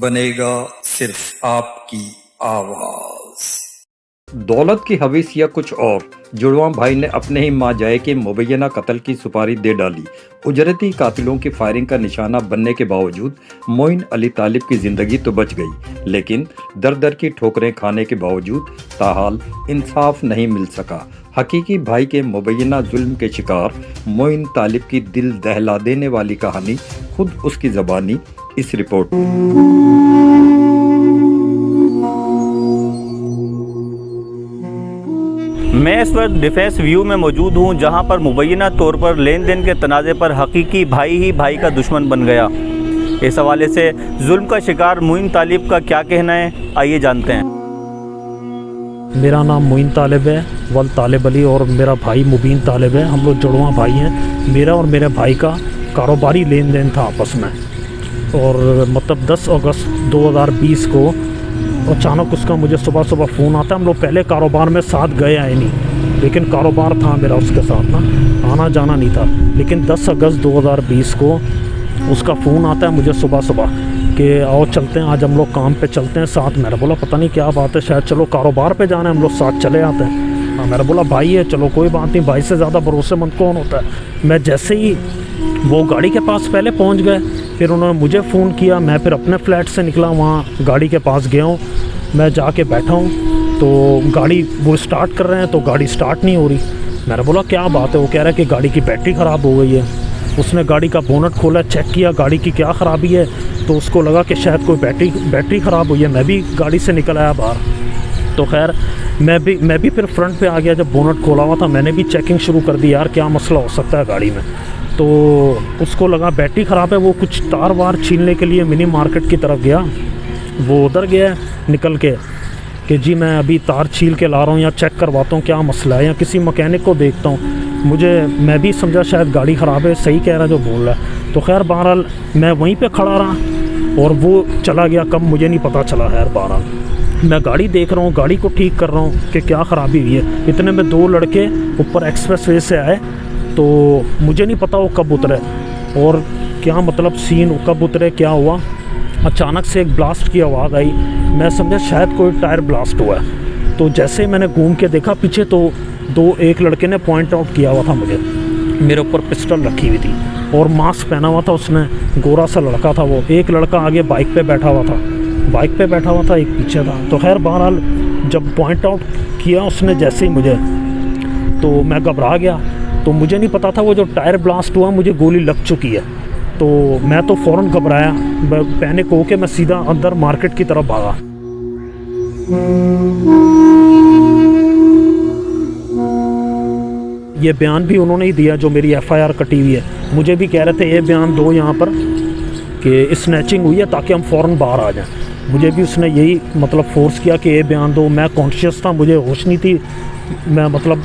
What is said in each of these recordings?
बनेगा सिर्फ आपकी आवाज। दौलत की हवीस या कुछ और, जुड़वा भाई ने अपने ही मां जाए के मुबैना कत्ल की सुपारी दे डाली। उजरती कातिलों की फायरिंग का निशाना बनने के बावजूद मोइन अली तालिब की जिंदगी तो बच गई, लेकिन दर दर की ठोकरें खाने के बावजूद ताहाल इंसाफ नहीं मिल सका। हकीकी भाई के मुबैना जुल्म के शिकार मोइन तालिब की दिल दहला देने वाली कहानी खुद उसकी ज़बानी इस रिपोर्ट। मैं इस वक्त डिफेंस व्यू में मौजूद हूँ, जहाँ पर मुबैना तौर पर लेन देन के तनाज़े पर हकीकी भाई ही भाई का दुश्मन बन गया। इस हवाले से जुल्म का शिकार मोइन तालिब का क्या कहना है, आइए जानते हैं। मेरा नाम मोइन तालिब है, वल तालिब अली, और मेरा भाई मुबीन तालिब है। हम लोग जुड़वा भाई हैं। मेरा और मेरे भाई का कारोबारी लेन देन था आपस में, और मतलब 10 अगस्त 2020 को अचानक उसका मुझे सुबह सुबह फ़ोन आता है। हम लोग पहले कारोबार में साथ गए आए नहीं, लेकिन कारोबार था मेरा उसके साथ ना, आना जाना नहीं था। लेकिन 10 अगस्त 2020 को उसका फ़ोन आता है मुझे सुबह सुबह कि आओ चलते हैं, आज हम लोग काम पे चलते हैं साथ। मैंने बोला पता नहीं क्या बात है, शायद चलो कारोबार पे जाना है, हम लोग साथ चले आते हैं। हाँ, मैंने बोला भाई है, चलो कोई बात नहीं, भाई से ज़्यादा भरोसेमंद कौन होता है। मैं जैसे ही वो गाड़ी के पास पहले पहुंच गए, फिर उन्होंने मुझे फ़ोन किया। मैं फिर अपने फ्लैट से निकला, वहाँ गाड़ी के पास गया हूँ। मैं जाके बैठा हूँ तो गाड़ी वो स्टार्ट कर रहे हैं, तो गाड़ी स्टार्ट नहीं हो रही। मैंने बोला क्या बात है, वो कह रहा है कि गाड़ी की बैटरी ख़राब हो गई है। उसने गाड़ी का बोनट खोला, चेक किया गाड़ी की क्या ख़राबी है, तो उसको लगा कि शायद कोई बैटरी ख़राब हुई है। मैं भी गाड़ी से निकल आया बाहर। तो खैर मैं भी फिर फ्रंट पे आ गया। जब बोनट खोला हुआ था मैंने भी चेकिंग शुरू कर दी, यार क्या मसला हो सकता है गाड़ी में। तो उसको लगा बैटरी ख़राब है, वो कुछ तार वार छीनने के लिए मिनी मार्केट की तरफ गया। वो उधर गया निकल के कि जी मैं अभी तार छील के ला रहा हूँ, या चेक करवाता हूँ क्या मसला है, या किसी मकैनिक को देखता हूँ। मैं भी समझा शायद गाड़ी ख़राब है, सही कह रहा है जो बोल रहा है। तो खैर बहरहाल मैं वहीं पे खड़ा रहा और वो चला गया, कब मुझे नहीं पता चला। खैर बहरहाल मैं गाड़ी देख रहा हूँ, गाड़ी को ठीक कर रहा हूँ कि क्या ख़राबी हुई है। इतने में 2 लड़के ऊपर एक्सप्रेस वे से आए, तो मुझे नहीं पता वो कब उतरे और क्या मतलब सीन, कब उतरे क्या हुआ। अचानक से एक ब्लास्ट की आवाज़ आई, मैं समझा शायद कोई टायर ब्लास्ट हुआ है। तो जैसे मैंने घूम के देखा पीछे, तो एक लड़के ने पॉइंट आउट किया हुआ था मुझे, मेरे ऊपर पिस्टल रखी हुई थी और मास्क पहना हुआ था उसने, गोरा सा लड़का था वो। एक लड़का आगे बाइक पे बैठा हुआ था, एक पीछे था। तो खैर बहरहाल जब पॉइंट आउट किया उसने जैसे ही मुझे, तो मैं घबरा गया। तो मुझे नहीं पता था वो जो टायर ब्लास्ट हुआ मुझे गोली लग चुकी है। तो मैं तो फ़ौरन घबराया, पैनिक होके मैं सीधा अंदर मार्केट की तरफ भागा। ये बयान भी उन्होंने ही दिया जो मेरी FIR कटी हुई है। मुझे भी कह रहे थे ये बयान दो यहाँ पर कि स्नैचिंग हुई है ताकि हम फ़ौरन बाहर आ जाएं। मुझे भी उसने यही मतलब फोर्स किया कि ये बयान दो। मैं कॉन्शियस था, मुझे होश नहीं थी, मैं मतलब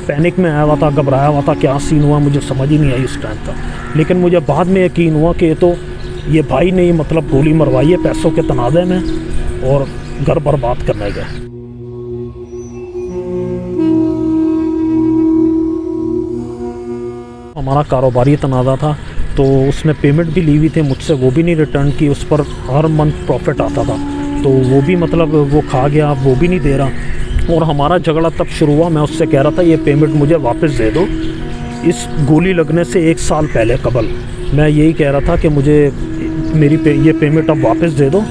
पैनिक में आया हुआ था, घबराया हुआ था, क्या सीन हुआ मुझे समझ ही नहीं आई उस टाइम तक। लेकिन मुझे बाद में यकीन हुआ कि ये भाई ने मतलब गोली मरवाई है पैसों के तनाज़े में और घर बर्बाद करने गए। हमारा कारोबारी तनाज़ा था, तो उसने पेमेंट भी ली हुई थी मुझसे, वो भी नहीं रिटर्न की। उस पर हर मंथ प्रॉफिट आता था, तो वो भी मतलब वो खा गया, वो भी नहीं दे रहा। और हमारा झगड़ा तब शुरू हुआ, मैं उससे कह रहा था ये पेमेंट मुझे वापस दे दो। इस गोली लगने से 1 साल पहले कबल मैं यही कह रहा था कि मुझे ये पेमेंट अब वापस दे दो,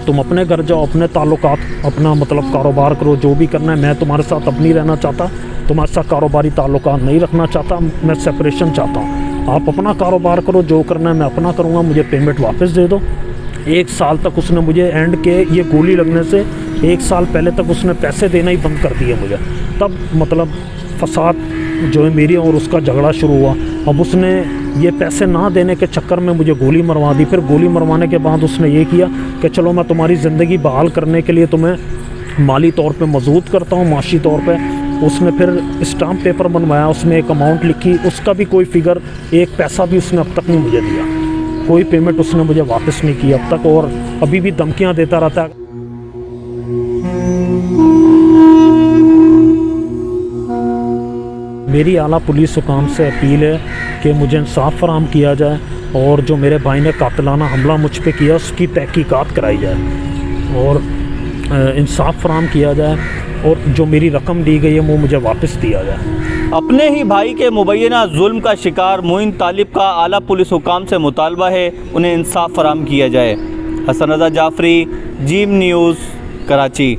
तुम अपने घर जाओ, अपने ताल्लुकात, अपना मतलब कारोबार करो, जो भी करना है। मैं तुम्हारे साथ अब नहीं रहना चाहता, तुम्हारे साथ कारोबारी ताल्लुकात नहीं रखना चाहता, मैं सेपरेशन चाहता हूँ। आप अपना कारोबार करो, जो करना है मैं अपना करूँगा, मुझे पेमेंट वापस दे दो। 1 साल तक उसने मुझे एंड के ये गोली लगने से 1 साल पहले तक उसने पैसे देना ही बंद कर दिए मुझे। तब मतलब फसाद जो है मेरी और उसका झगड़ा शुरू हुआ। अब उसने ये पैसे ना देने के चक्कर में मुझे गोली मरवा दी। फिर गोली मरवाने के बाद उसने ये किया कि चलो मैं तुम्हारी ज़िंदगी बहाल करने के लिए तुम्हें माली तौर पे मजबूत करता हूँ, माशी तौर पे। उसने फिर स्टाम्प पेपर बनवाया, उसमें एक अमाउंट लिखी, उसका भी कोई फिगर, 1 पैसा भी उसने अब तक नहीं मुझे दिया, कोई पेमेंट उसने मुझे वापस नहीं की अब तक, और अभी भी धमकियाँ देता रहता है। मेरी आला पुलिस हुकाम से अपील है कि मुझे इंसाफ फराहम किया जाए और जो मेरे भाई ने कातिलाना हमला मुझ पे किया उसकी तहकीकात कराई जाए और इंसाफ फराहम किया जाए और जो मेरी रकम दी गई है वो मुझे वापस दिया जाए। अपने ही भाई के मुबैना जुल्म का शिकार मोइन तालिब का आला पुलिस हुकाम से मुतालबा है उन्हें इंसाफ फराहम किया जाए। हसन रज़ा जाफरी, जीम न्यूज़, कराची।